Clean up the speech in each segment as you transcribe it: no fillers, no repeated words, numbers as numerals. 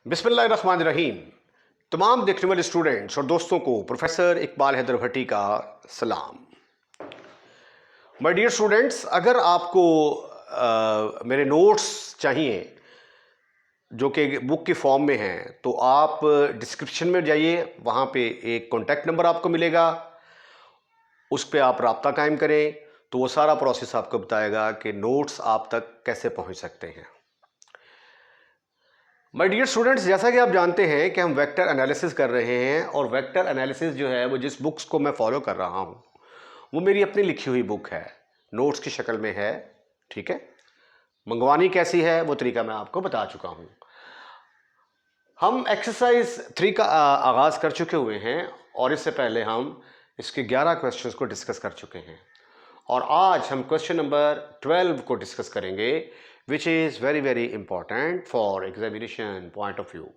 बिस्मिल्लाहिर्रहमानिर्रहीम। तमाम देखने वाले स्टूडेंट्स और दोस्तों को प्रोफेसर इकबाल हैदर भट्टी का सलाम। माय डियर स्टूडेंट्स, अगर आपको मेरे नोट्स चाहिए जो कि बुक की फॉर्म में हैं तो आप डिस्क्रिप्शन में जाइए, वहाँ पे एक कॉन्टैक्ट नंबर आपको मिलेगा, उस पर आप राब्ता कायम करें तो वो सारा प्रोसेस आपको बताएगा कि नोट्स आप तक कैसे पहुँच सकते हैं। माय डियर स्टूडेंट्स, जैसा कि आप जानते हैं कि हम वेक्टर एनालिसिस कर रहे हैं और वेक्टर एनालिसिस जो है वो जिस बुक्स को मैं फॉलो कर रहा हूँ वो मेरी अपनी लिखी हुई बुक है, नोट्स की शक्ल में है। ठीक है, मंगवानी कैसी है वो तरीका मैं आपको बता चुका हूँ। हम एक्सरसाइज 3 का आगाज़ कर चुके हुए हैं और इससे पहले हम इसके 11 क्वेश्चंस को डिस्कस कर चुके हैं और आज हम क्वेश्चन नंबर 12 को डिस्कस करेंगे, which is very very important for examination point of view.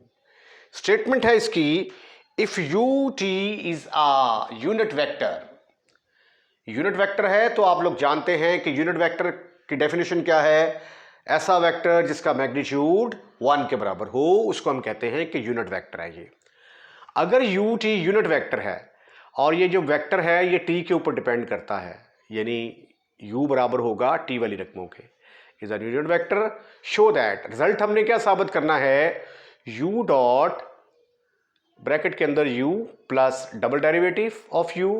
Statement है इसकी, if you t is a unit vector. Unit vector है तो आप लोग जानते हैं कि यूनिट वेक्टर की डेफिनेशन क्या है। ऐसा वेक्टर जिसका मैग्नीट्यूड 1 के बराबर हो उसको हम कहते हैं कि यूनिट वेक्टर है ये। अगर यू टी यूनिट वेक्टर है और ये जो वेक्टर है ये टी के ऊपर डिपेंड करता है, यानी u बराबर होगा टी वाली रकमों के, is a unit vector, show that. Result हमने क्या साबित करना है, u डॉट ब्रैकेट के अंदर u plus double derivative of u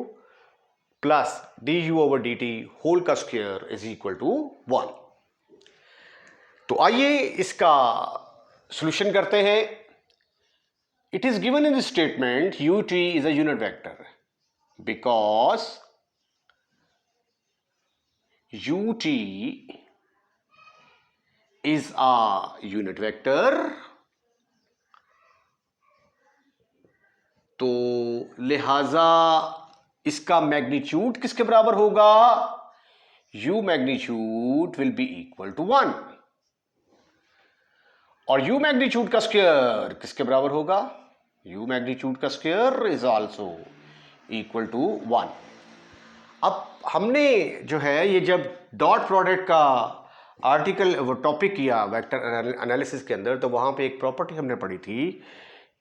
plus d you over D t whole का स्क्वायर इज इक्वल टू 1। तो आइए इसका सॉल्यूशन करते हैं। It is given in the statement u t is a unit vector because ut is a unit vector, तो लिहाजा इसका magnitude किसके बराबर होगा, u magnitude will be equal to 1 और u मैग्नीट्यूड का स्क्वायर किसके बराबर होगा, u मैग्नीट्यूड का square is also equal to 1। अब हमने जो है ये जब डॉट प्रोडक्ट का आर्टिकल वो टॉपिक किया वेक्टर एनालिसिस के अंदर, तो वहाँ पे एक प्रॉपर्टी हमने पढ़ी थी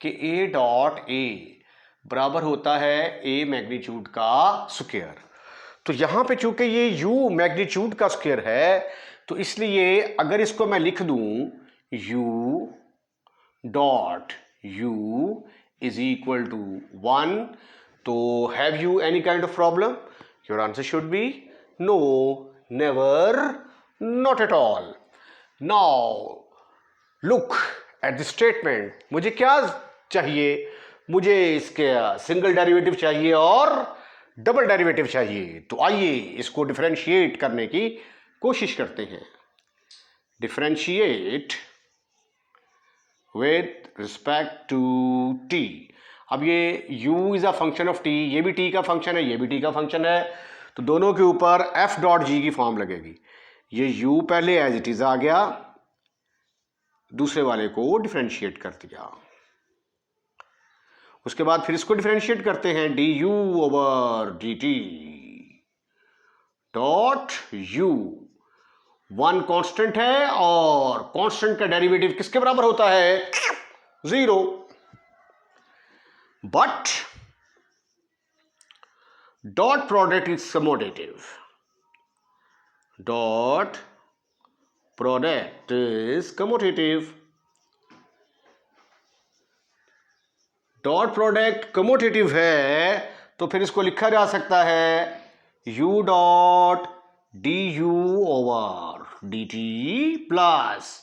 कि ए डॉट ए बराबर होता है ए मैग्नीट्यूड का स्क्वायर। तो यहाँ पे चूंकि ये u मैग्नीट्यूड का स्क्वायर है तो इसलिए अगर इसको मैं लिख दूं u dot u is equal to 1, तो have you any kind of problem? Your answer should be no, never, not at all. Now look at the statement. मुझे क्या चाहिए, मुझे इसके सिंगल डेरिवेटिव चाहिए और डबल डेरिवेटिव चाहिए। तो आइए इसको डिफरेंशिएट करने की कोशिश करते हैं। Differentiate with respect to t. अब ये u is a function of t, ये भी t का फंक्शन है, ये भी t का फंक्शन है, तो दोनों के ऊपर f डॉट g की फॉर्म लगेगी। ये u पहले एज इट इज आ गया, दूसरे वाले को डिफरेंशिएट कर दिया, उसके बाद फिर इसको डिफरेंशिएट करते हैं du over dt dot u। 1 constant है और कांस्टेंट का डेरिवेटिव किसके बराबर होता है, 0। But dot product is commutative. Dot product is commutative. Dot product commutative है तो फिर इसको लिखा जा सकता है u dot d you over D t plus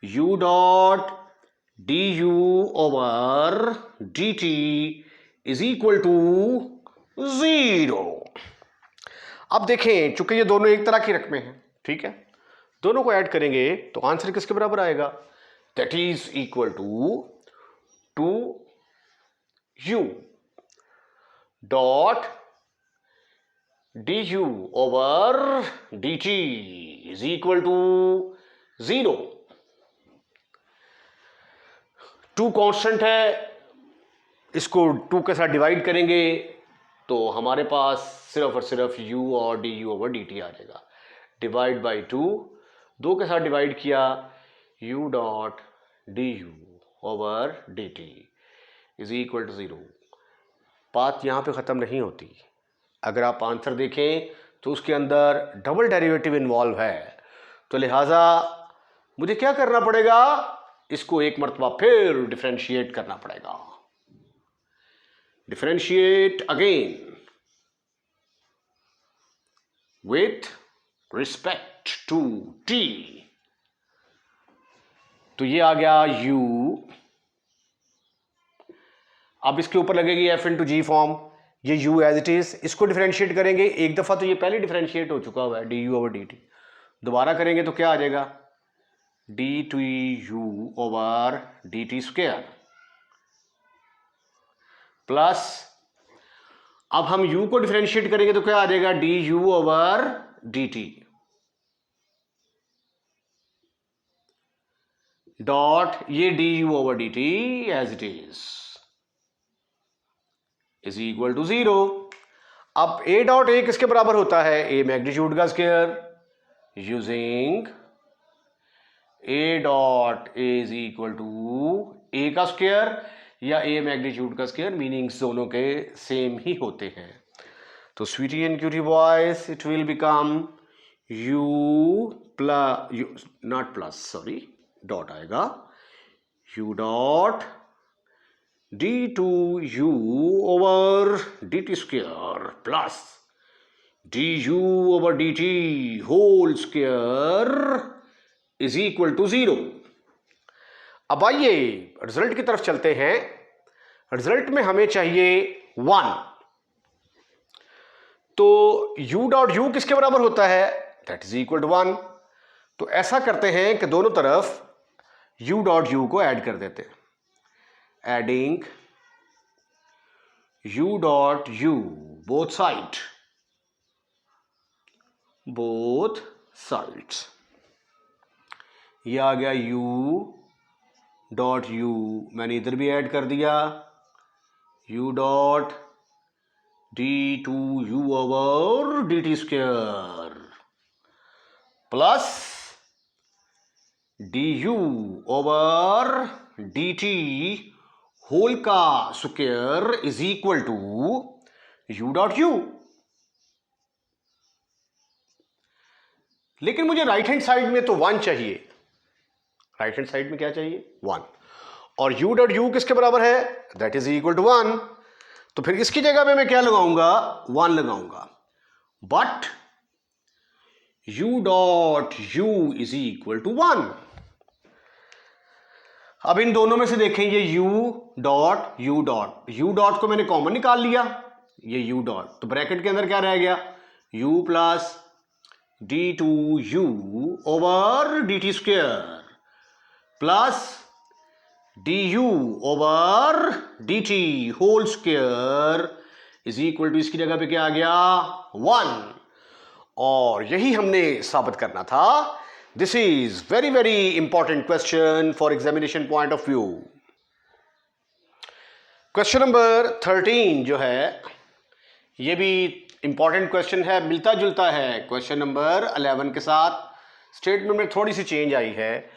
u dot d you over D t is equal to 0। अब देखें, चूंकि ये दोनों एक तरह की रकमें हैं, ठीक है, दोनों को ऐड करेंगे तो आंसर किसके बराबर आएगा, that is equal to u dot d you over D t is equal to 0। 2 constant है, इसको 2 के साथ डिवाइड करेंगे तो हमारे पास सिर्फ और सिर्फ u और D you over D T आ जाएगा। डिवाइड बाई 2, 2 के साथ डिवाइड किया u dot d you over D t is equal to 0। बात यहाँ पे ख़त्म नहीं होती। अगर आप आंसर देखें तो उसके अंदर डबल डेरिवेटिव इन्वॉल्व है, तो लिहाजा मुझे क्या करना पड़ेगा, इसको एक मरतबा फिर डिफरेंशिएट करना पड़ेगा। Differentiate again with respect to t. तो ये आ गया u, अब इसके ऊपर लगेगी f इंटू जी फॉर्म, ये u एज इट इज। इसको डिफरेंशिएट करेंगे, एक दफा तो ये पहले डिफरेंशिएट हो चुका हुआ है du ओवर dt, दोबारा करेंगे तो क्या आ जाएगा d2u over dt square plus, अब हम u को डिफरेंशिएट करेंगे तो क्या आ जाएगा du ओवर dt डॉट ये du over dt as it is equal to 0। अब a डॉट a किसके बराबर होता है, a मैग्नीट्यूड का square, using a dot a is equal to a का स्क्वायर या a मैग्नीट्यूड का स्क्वायर, मीनिंग्स दोनों के सेम ही होते हैं। तो sweetie and cutie boys, it will become u plus, not plus, sorry, dot आएगा u dot d2u over dt square plus du over dt whole square is equal to 0। अब आइए result की तरफ चलते हैं। रिजल्ट में हमें चाहिए 1, तो u डॉट u किसके बराबर होता है, दैट इज इक्वल टू 1। तो ऐसा करते हैं कि दोनों तरफ u डॉट u को ऐड कर देते हैं, adding u dot u both sides, ये आ गया u डॉट u, मैंने इधर भी ऐड कर दिया u dot d2u over dt square plus du over dt whole का square is equal to u dot u। लेकिन मुझे राइट हैंड साइड में तो 1 चाहिए, राइट हैंड साइड में क्या चाहिए 1, और u डॉट u किसके बराबर है, दैट इज इक्वल टू 1। तो फिर इसकी जगह पे मैं क्या लगाऊंगा, 1 लगाऊंगा, but u dot u is equal to 1। अब इन दोनों में से देखें, ये u डॉट को मैंने कॉमन निकाल लिया, ये u डॉट, तो ब्रैकेट के अंदर क्या रह गया u plus d2u over dt square plus du over dt whole square is equal to, इसकी जगह पे क्या आ गया 1। और यही हमने साबित करना था। This is very very important question for examination point of view. Question number 13 जो है, ये भी इंपॉर्टेंट क्वेश्चन है, मिलता जुलता है क्वेश्चन नंबर 11 के साथ। स्टेटमेंट में थोड़ी सी चेंज आई है।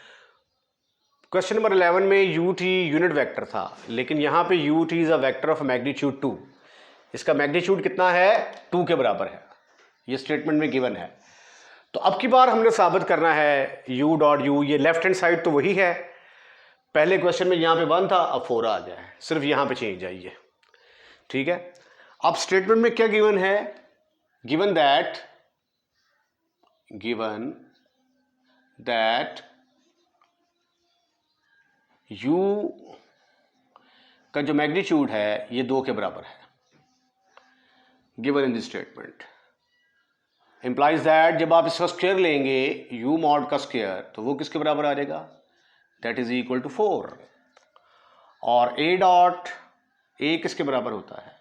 क्वेश्चन नंबर 11 में ut यूनिट वेक्टर था, लेकिन यहां पे ut is a vector of magnitude 2। इसका मैग्नीट्यूड कितना है, 2 के बराबर है, ये स्टेटमेंट में गिवन है। तो अब की बार हमने साबित करना है u डॉट u, ये लेफ्ट हैंड साइड तो वही है, पहले क्वेश्चन में यहाँ पे 1 था, अब 4 आ गया है, सिर्फ यहाँ पे चेंज आई है, ठीक है। अब स्टेटमेंट में क्या गिवन है, गिवन दैट u का जो मैग्नीट्यूड है ये 2 के बराबर है, given in this statement. Implies that जब आप इसका स्क्वायर लेंगे u मॉड का स्क्वायर, तो वो किसके बराबर आ जाएगा, दैट इज इक्वल टू 4। और a डॉट a किसके बराबर होता है,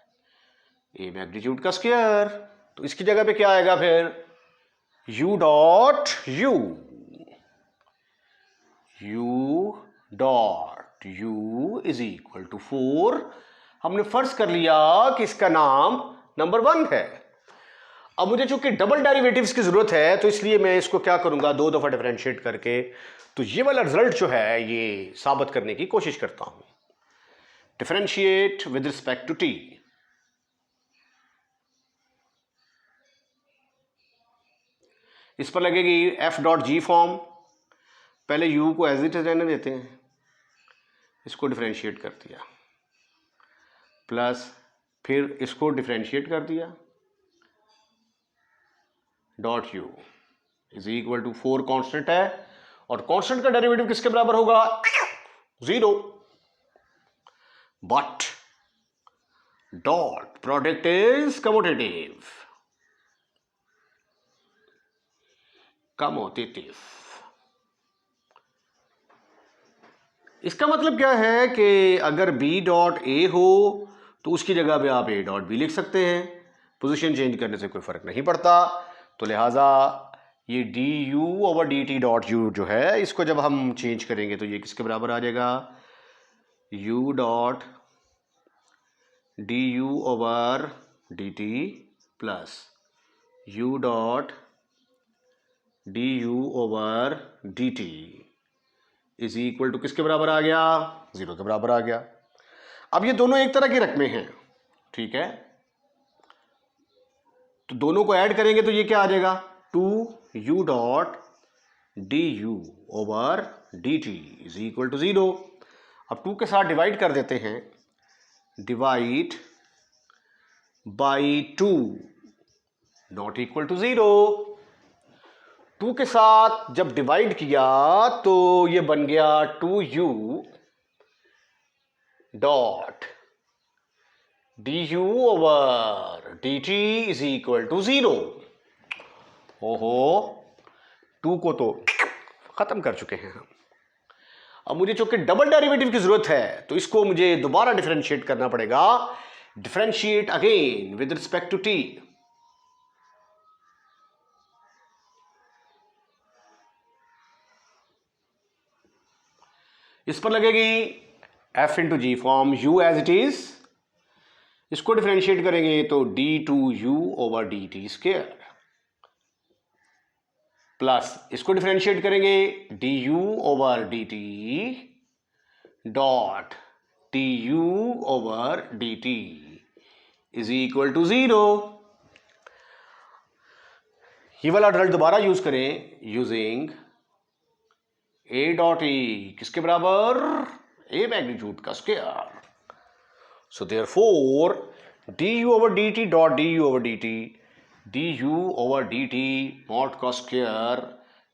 a मैग्नीट्यूड का स्क्वायर, तो इसकी जगह पे क्या आएगा फिर u dot u is equal to 4। हमने फर्ज कर लिया कि इसका नाम नंबर 1 है। अब मुझे चूंकि डबल डेरिवेटिव्स की जरूरत है तो इसलिए मैं इसको क्या करूंगा, 2 दफा डिफरेंशिएट करके तो ये वाला रिजल्ट जो है ये साबित करने की कोशिश करता हूं। Differentiate with respect to t. इस पर लगेगी एफ डॉट जी फॉर्म। पहले यू को एज इट इज रहने देते हैं, इसको डिफरेंशिएट कर दिया, प्लस फिर इसको डिफरेंशिएट कर दिया, dot u is equal to 4 constant है और कांस्टेंट का डेरिवेटिव किसके बराबर होगा, 0। But dot product is commutative, commutative. इसका मतलब क्या है कि अगर बी डॉट ए हो तो उसकी जगह पे आप ए डॉट बी लिख सकते हैं, पोजीशन चेंज करने से कोई फर्क नहीं पड़ता। तो लिहाजा ये D you over D t dot U जो है इसको जब हम चेंज करेंगे तो ये किसके बराबर आ जाएगा, u dot d you over D t plus u dot d you over D t is equal to किसके बराबर आ गया, 0 के बराबर आ गया। अब ये दोनों एक तरह की रकमें हैं, ठीक है, तो दोनों को ऐड करेंगे तो ये क्या आ जाएगा, 2u dot d you over D t is equal to 0। अब 2 के साथ डिवाइड कर देते हैं, divide by 2 not equal to 0। 2 के साथ जब डिवाइड किया तो ये बन गया 2u dot d you over D t is equal to 0। ओहो, 2 को तो खत्म कर चुके हैं हम। अब मुझे चूंकि डबल डेरिवेटिव की जरूरत है तो इसको मुझे दोबारा डिफरेंशिएट करना पड़ेगा। Differentiate again with respect to t. इस पर लगेगी f into g form, u as it is. इसको डिफरेंशिएट करेंगे तो d2u over D t square plus इसको डिफरेंशिएट करेंगे du over D t dot du over D t is equal to 0। ये वाला रिजल्ट दोबारा यूज करें यूजिंग a डॉट e किसके बराबर, a मैग्नीट्यूड का square. So therefore du over dt dot du over dt du over dt mod का square,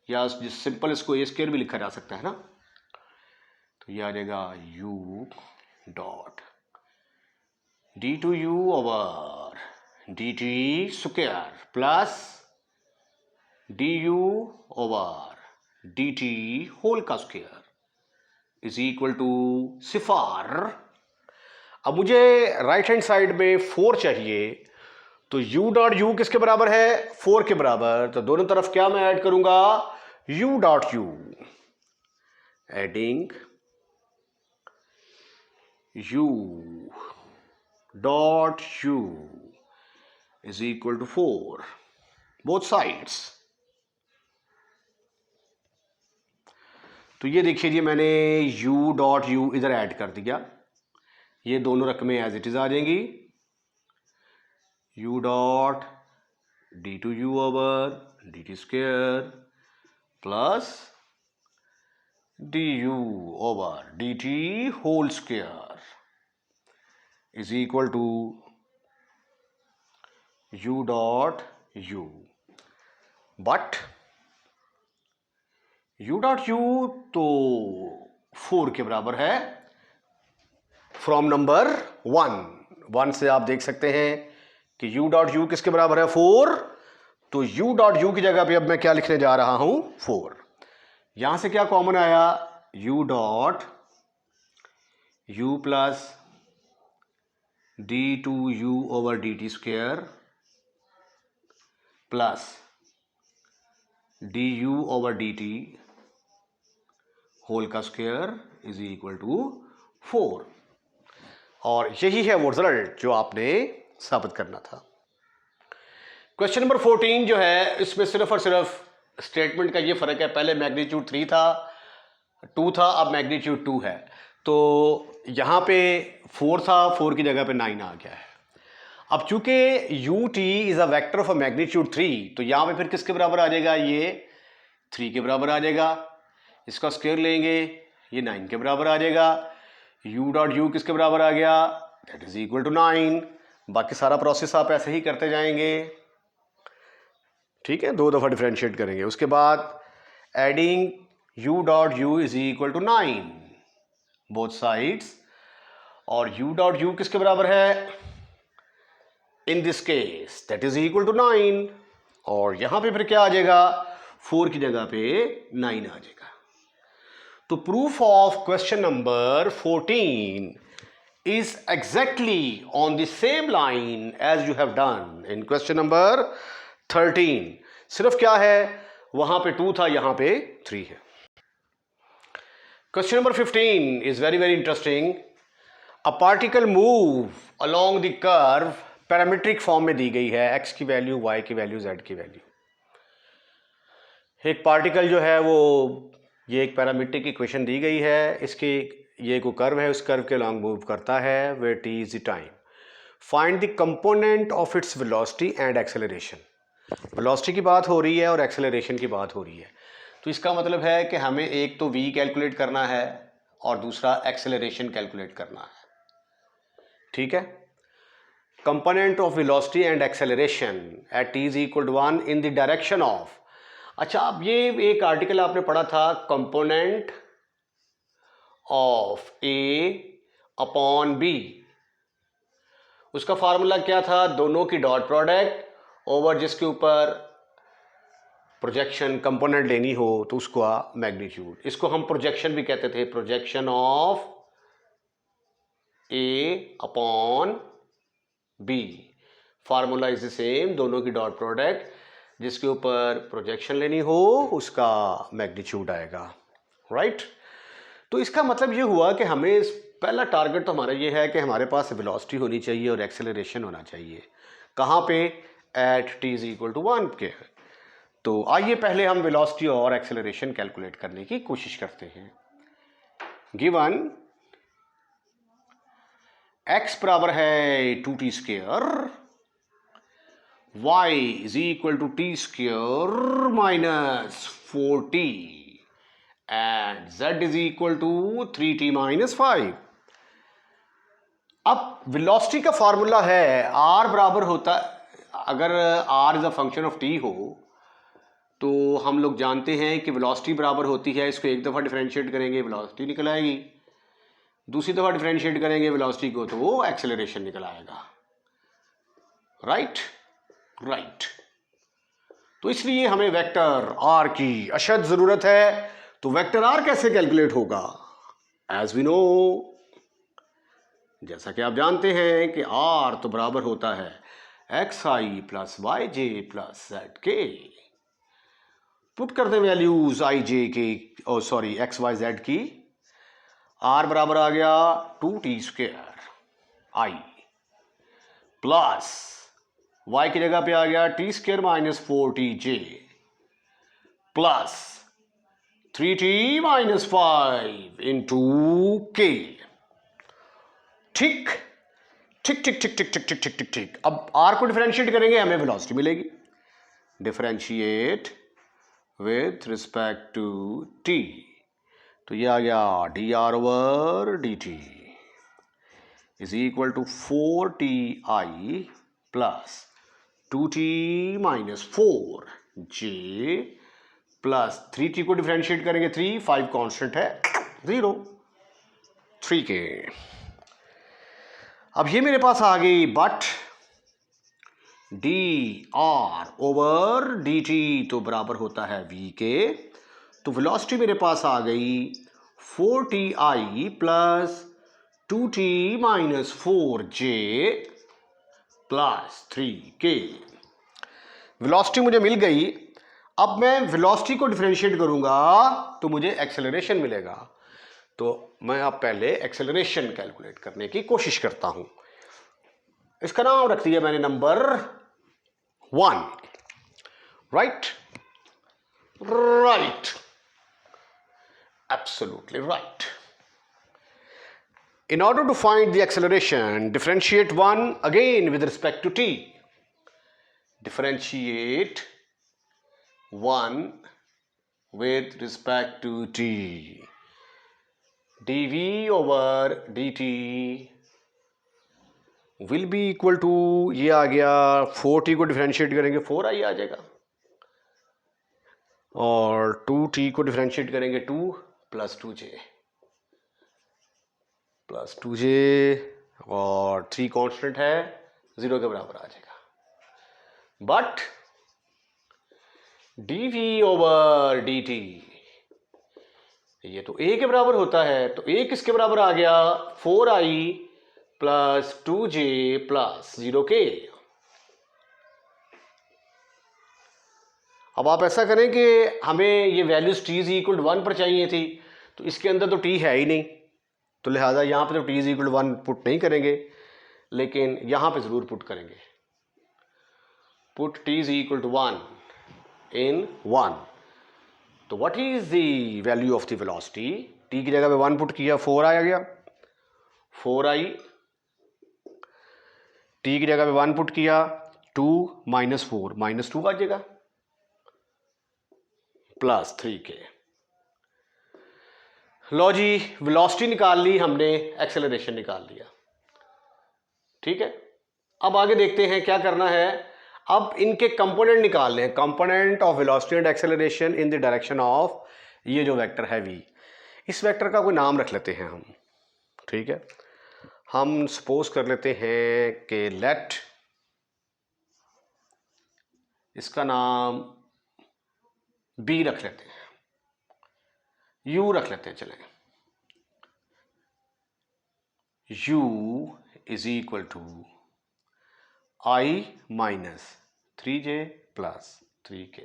या simple इसको a स्क्वायर भी लिखा जा सकता है ना, तो ये आ जाएगा u dot d2u over dt square plus du over dt whole का स्क्वायर इज इक्वल टू 0। अब मुझे राइट हैंड साइड में 4 चाहिए, तो u डॉट यू किसके बराबर है, 4 के बराबर। तो दोनों तरफ क्या मैं ऐड करूंगा, u dot u, adding u dot u is equal to 4 both sides. तो ये देखिए जी, मैंने u डॉट यू इधर ऐड कर दिया, ये दोनों रकमें एज इट इज आ जाएंगी, u dot d two u over D t square plus d you over D t whole square is equal to u dot u. But u dot u तो 4 के बराबर है फ्रॉम नंबर 1 से आप देख सकते हैं कि u डॉट यू किसके बराबर है, 4। तो u डॉट यू की जगह पे अब मैं क्या लिखने जा रहा हूं, 4। यहां से क्या कॉमन आया, u dot u plus d two u over D t square plus d you over D t whole का स्क्वायर इज इक्वल टू 4। और यही है वो रिजल्ट जो आपने साबित करना था। क्वेश्चन नंबर 14 जो है इसमें सिर्फ और सिर्फ स्टेटमेंट का ये फर्क है, पहले मैग्नीट्यूड 3 था, 2 था, अब मैग्नीट्यूड 2 है। तो यहाँ पे 4 था, 4 की जगह पे 9 आ गया है। अब चूंकि you t is a vector of a magnitude 3, तो यहाँ पे फिर किसके बराबर आ जाएगा, ये 3 के बराबर आ जाएगा। इसका स्क्वायर लेंगे, ये 9 के बराबर आ जाएगा। u डॉट यू किसके बराबर आ गया, दैट इज इक्वल टू 9। बाकी सारा प्रोसेस आप ऐसे ही करते जाएंगे, ठीक है, 2 दफ़ा डिफ्रेंशिएट करेंगे। उसके बाद adding u dot u is equal to 9 both sides, और u डॉट यू किसके बराबर है, in this case that is equal to 9, और यहां पे फिर क्या आ जाएगा, 4 की जगह पे 9 आ जाएगा। तो proof of question number 14 is exactly on the same line as you have done in question number 13. सिर्फ क्या है, वहां पे 2 था, यहां पे 3 है। Question number 15 is very very interesting. A particle move along the curve parametric form में दी गई है, x की वैल्यू, y की वैल्यू, z की वैल्यू। एक पार्टिकल जो है वो, ये एक पैरामीट्रिक इक्वेशन दी गई है, इसकी ये को कर्व है, उस कर्व के लॉन्ग मूव करता है, वे t is the time. Find the component of its velocity and acceleration. Velocity की बात हो रही है और एक्सेलरेशन की बात हो रही है, तो इसका मतलब है कि हमें एक तो v कैलकुलेट करना है और दूसरा एक्सेलरेशन कैलकुलेट करना है, ठीक है। Component of velocity and acceleration at t is equal to 1 in the direction of. अच्छा, अब ये एक आर्टिकल आपने पढ़ा था, component of a upon b, उसका फार्मूला क्या था, दोनों की डॉट प्रोडक्ट ओवर जिसके ऊपर प्रोजेक्शन कंपोनेंट लेनी हो तो उसका मैग्नीट्यूड। इसको हम प्रोजेक्शन भी कहते थे, projection of a upon b. Formula is the same, दोनों की डॉट प्रोडक्ट जिसके ऊपर प्रोजेक्शन लेनी हो उसका मैग्नीट्यूड आएगा, राइट। तो इसका मतलब ये हुआ कि हमें पहला टारगेट तो हमारा ये है कि हमारे पास वेलोसिटी होनी चाहिए और एक्सेलरेशन होना चाहिए। कहाँ पे, at t is equal to 1 के। तो आइए पहले हम वेलोसिटी और एक्सेलरेशन कैलकुलेट करने की कोशिश करते हैं। गिवन x बराबर है 2t square, y is equal to t square minus 4t and z is equal to 3t minus 5। अब वेलोसिटी का फॉर्मूला है r बराबर होता, अगर r is a function of t हो तो हम लोग जानते हैं कि वेलोसिटी बराबर होती है, इसको एक दफ़ा डिफरेंशिएट करेंगे वेलोसिटी निकल आएगी, दूसरी दफ़ा डिफरेंशिएट करेंगे वेलोसिटी को तो वो एक्सेलरेशन निकल आएगा, राइट राइट। तो इसलिए हमें वेक्टर r की अशद ज़रूरत है। तो वेक्टर r कैसे कैलकुलेट होगा, एज वी नो, जैसा कि आप जानते हैं कि r तो बराबर होता है xi plus y j plus z के। पुट कर दें वैल्यूज आई जे के, ओ सॉरी एक्स वाई जेड की। r बराबर आ गया 2t स्क्वायर आई प्लस y की जगह पे आ गया t square minus 4tj plus 3t minus 5 into के। ठीक ठीक ठीक ठीक ठीक ठीक ठीक ठीक ठीक ठीक। अब r को डिफरेंशिएट करेंगे, हमें वेलोसिटी मिलेगी। Differentiate with respect to t, तो ये आ गया dr over dt is equal to 4ti plus 2t minus 4j plus 3t को डिफरेंशिएट करेंगे 3, 5 कांस्टेंट है 0, 3 के। अब ये मेरे पास आ गई बट dr ओवर dt तो बराबर होता है v के। तो वेलोसिटी मेरे पास आ गई 4ti plus 2t minus 4j plus 3k। Velocity मुझे मिल गई। अब मैं वेलोसिटी को डिफरेंशिएट करूंगा तो मुझे एक्सेलरेशन मिलेगा। तो मैं अब पहले एक्सेलरेशन कैलकुलेट करने की कोशिश करता हूं। इसका नाम रख दिया मैंने number 1, right? Right, absolutely right. In order to find the acceleration, differentiate 1 again with respect to t. Differentiate 1 with respect to t. dv over dt will be equal to, ये आ गया 4t को डिफरेंशिएट करेंगे 4i आ जाएगा, और 2t को differentiate करेंगे 2 plus 2j और 3 कांस्टेंट है 0 के बराबर आ जाएगा. बट dv ओवर dt ये तो a के बराबर होता है, तो a किसके बराबर आ गया 4i plus 2j plus 0k. अब आप ऐसा करें कि हमें ये values t is equal to 1 पर चाहिए थी, तो इसके अंदर तो t है ही नहीं, तो लिहाजा यहाँ पे तो t is equal to 1 put नहीं करेंगे, लेकिन यहाँ पे ज़रूर पुट करेंगे. Put t is equal to 1 in 1. तो what is the value of the velocity? t की जगह पे 1 पुट किया 4 आ गया, 4i. t की जगह पे 1 पुट किया 2 माइनस 4 माइनस 2 आ जाएगा प्लस 3k. लो जी, वेलोसिटी निकाल ली हमने, एक्सेलरेशन निकाल लिया. ठीक है, अब आगे देखते हैं क्या करना है. अब इनके कंपोनेंट निकालने हैं, component of velocity and acceleration in the direction of ये जो वेक्टर है v. इस वेक्टर का कोई नाम रख लेते हैं हम. ठीक है, हम सपोज कर लेते हैं कि लेट इसका नाम b रख लेते हैं, u रख लेते हैं. चलें, u is equal to i minus 3j plus 3k.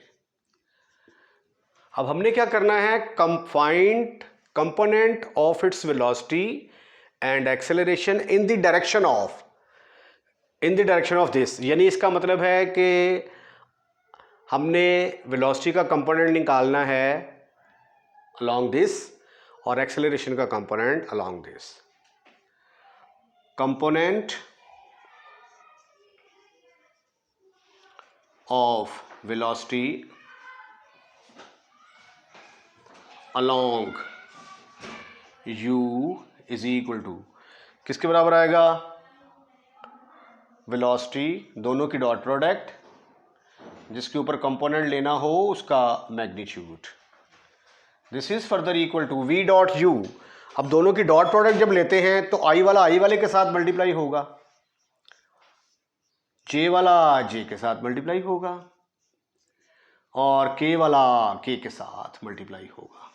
अब हमने क्या करना है, find component of its velocity and acceleration in the direction of this. यानी इसका मतलब है कि हमने वेलोसिटी का कंपोनेंट निकालना है along this और एक्सेलरेशन का component along this. Component of velocity along u is equal to किसके बराबर आएगा, वेलोसिटी दोनों की डॉट प्रोडक्ट, जिसके ऊपर कंपोनेंट लेना हो उसका magnitude. This is further equal to v dot u. अब दोनों की डॉट प्रोडक्ट जब लेते हैं तो i वाला i वाले के साथ मल्टीप्लाई होगा, j वाला j के साथ मल्टीप्लाई होगा, और k वाला k के साथ मल्टीप्लाई होगा.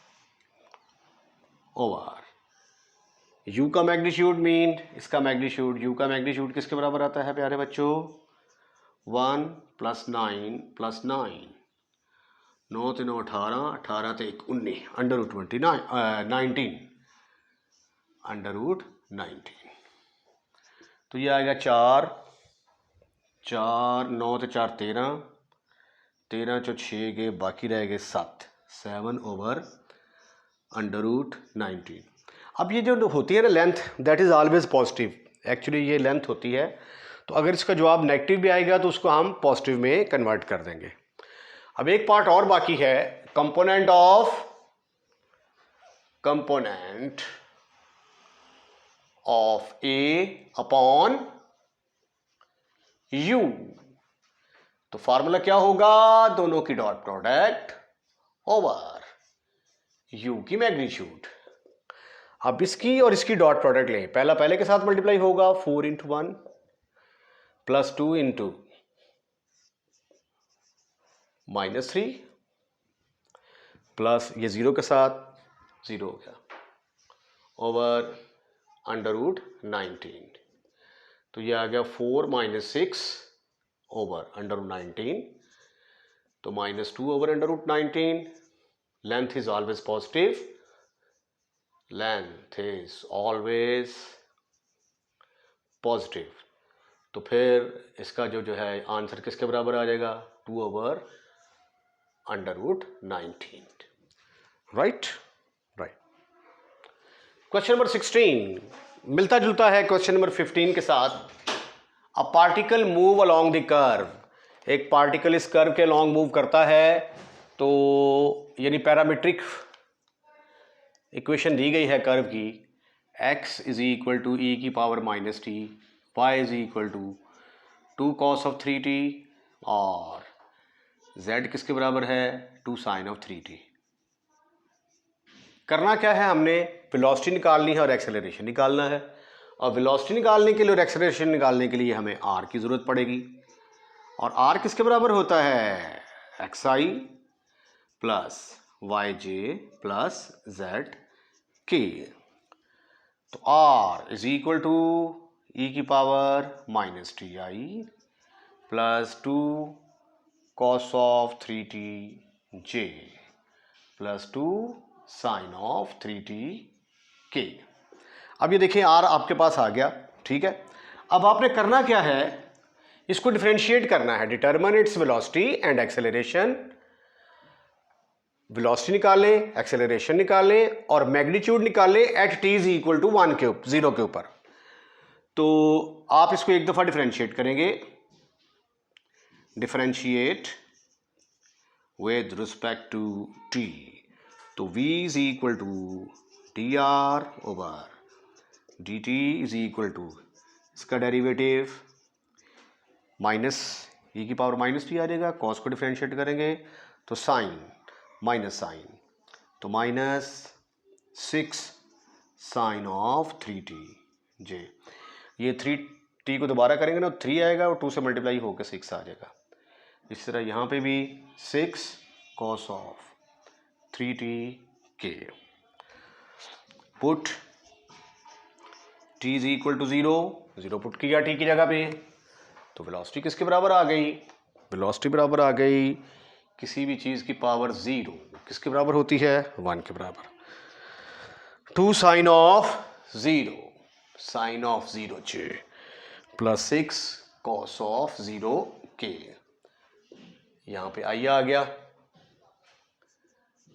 ओवर u का मैग्नीट्यूड मीन इसका मैग्नीट्यूड, u का मैग्नीट्यूड किसके बराबर आता है प्यारे बच्चों, 1 प्लस 9 प्लस 9, 9 3 18, 18 ते 19, अंडर रूट 19, अंडर रूट 19. तो ये आएगा 4 4, 9 ते 4 13, 13 चो 6 गए, बाकी रह गए 7 ओवर अंडर रूट 19. अब ये जो होती है ना length, that is always positive. Actually ये लेंथ होती है, तो अगर इसका जवाब नेगेटिव भी आएगा तो उसको हम पॉजिटिव में कन्वर्ट कर देंगे. अब एक पार्ट और बाकी है, component of a upon u. तो फार्मूला क्या होगा, दोनों की डॉट प्रोडक्ट ओवर u की मैग्नीट्यूड. अब इसकी और इसकी डॉट प्रोडक्ट लें, पहला पहले के साथ मल्टीप्लाई होगा 4 इंटू 1 प्लस 2 इंटू -3 प्लस ये 0 के साथ 0 हो गया ओवर अंडर रूट 19. तो ये आ गया 4 माइनस 6 ओवर अंडर रूट 19, तो -2 over under root 19. Length is always positive, length is always positive. तो फिर इसका जो है आंसर किसके बराबर आ जाएगा, 2/√19, राइट। क्वेश्चन नंबर 16 मिलता जुलता है क्वेश्चन नंबर 15 के साथ। A particle move along the curve, एक पार्टिकल इस कर्व के अलोंग मूव करता है, तो यानी पैरामीट्रिक इक्वेशन दी गई है कर्व की, x is equal to e की power minus t, y is equal to 2 cos of 3t और z किसके बराबर है, 2 sin ऑफ 3t। करना क्या है, हमने वेलोसिटी निकालनी है और एक्सेलरेशन निकालना है, और वेलोसिटी निकालने के लिए और एक्सेलरेशन निकालने के लिए हमें r की ज़रूरत पड़ेगी, और r किसके बराबर होता है, xi plus y j plus z के। तो r is equal to e की power minus t i plus 2 cos of 3t j plus 2 sine of 3t के। अब ये देखिए r आपके पास आ गया, ठीक है। अब आपने करना क्या है, इसको डिफरेंशिएट करना है, determine its velocity and acceleration. Velocity निकालें, एक्सेलरेशन निकालें और मैग्नीट्यूड निकालें at t is equal to 1 के 0 के ऊपर। तो आप इसको एक दफ़ा डिफरेंशिएट करेंगे, differentiate with respect to t, तो v is equal to d r over D t is equal to इसका डेरिवेटिव माइनस ई की पावर माइनस टी आ जाएगा, कॉस को डिफरेंशिएट करेंगे तो साइन माइनस साइन, तो माइनस 6 साइन ऑफ 3t जे। ये 3t को दोबारा करेंगे ना, 3 आएगा और 2 से मल्टीप्लाई होकर 6 आ जाएगा। इस तरह यहाँ पे भी 6 cos ऑफ 3t के। Put t is equal to 0 put किया t की जगह पे, तो वेलोसिटी किसके बराबर आ गई, वेलोसिटी बराबर आ गई किसी भी चीज़ की पावर 0 किसके बराबर होती है, 1 के बराबर। 2 sine of 0 sine of 0 j plus 6 cos of 0 के। यहाँ पे आई आ गया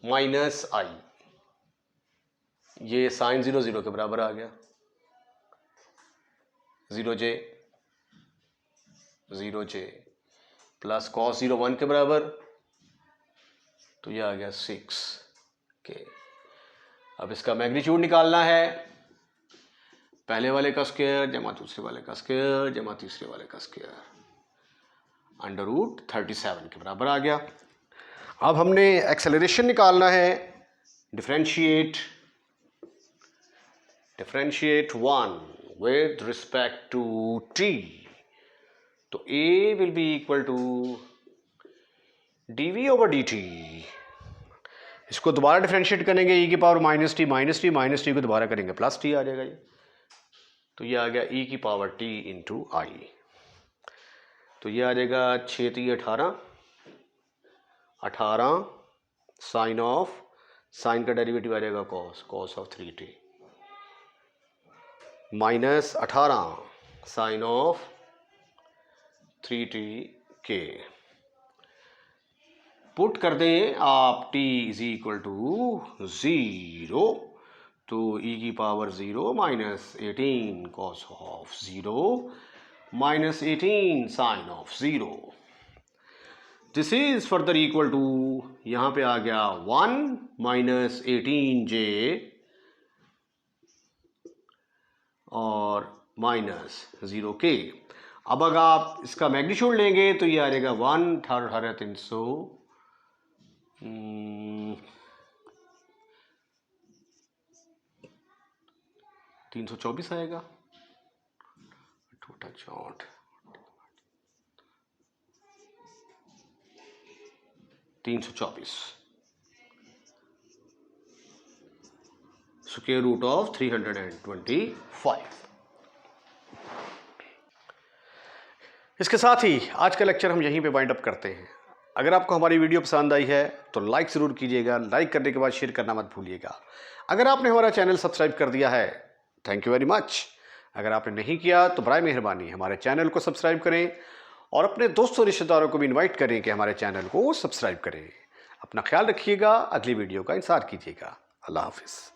माइनस आई, ये साइन 0 के बराबर आ गया, 0 जे प्लस cos 0 1 के बराबर, तो ये आ गया 6 के। अब इसका मैग्नीट्यूड निकालना है, पहले वाले का स्क्वायर जमा दूसरे वाले का स्क्वायर जमा तीसरे वाले का स्क्वायर, √37 के बराबर आ गया। अब हमने एक्सेलरेशन निकालना है, differentiate 1 with respect to t, तो a will be equal to dv over dt। इसको दोबारा डिफरेंशिएट करेंगे, e की पावर माइनस टी को दोबारा करेंगे प्लस t आ जाएगा ये, तो ये आ गया e की पावर t इंटू आई, तो ये आ जाएगा 6 × 18 साइन ऑफ, साइन का डेरिवेटिव आ जाएगा cos of 3t minus 18 sine of 3t के। पुट कर दें आप t इज इक्वल टू 0, तो e की power 0 minus 18 cos of 0 minus 18 sine of 0। This is further equal to, यहाँ पे आ गया 1 माइनस 18 जे और माइनस 0 के। अब अगर आप इसका मैग्नीट्यूड लेंगे तो ये आ जाएगा 1 18 324 आएगा, 324 स्क्वायर रूट ऑफ 325। इसके साथ ही आज का लेक्चर हम यहीं पे वाइंड अप करते हैं। अगर आपको हमारी वीडियो पसंद आई है तो लाइक ज़रूर कीजिएगा, लाइक करने के बाद शेयर करना मत भूलिएगा। अगर आपने हमारा चैनल सब्सक्राइब कर दिया है, थैंक यू वेरी मच अगर आपने नहीं किया तो बराए मेहरबानी हमारे चैनल को सब्सक्राइब करें और अपने दोस्तों रिश्तेदारों को भी इनवाइट करें कि हमारे चैनल को सब्सक्राइब करें। अपना ख्याल रखिएगा, अगली वीडियो का इंतज़ार कीजिएगा। अल्लाह हाफ़िज़।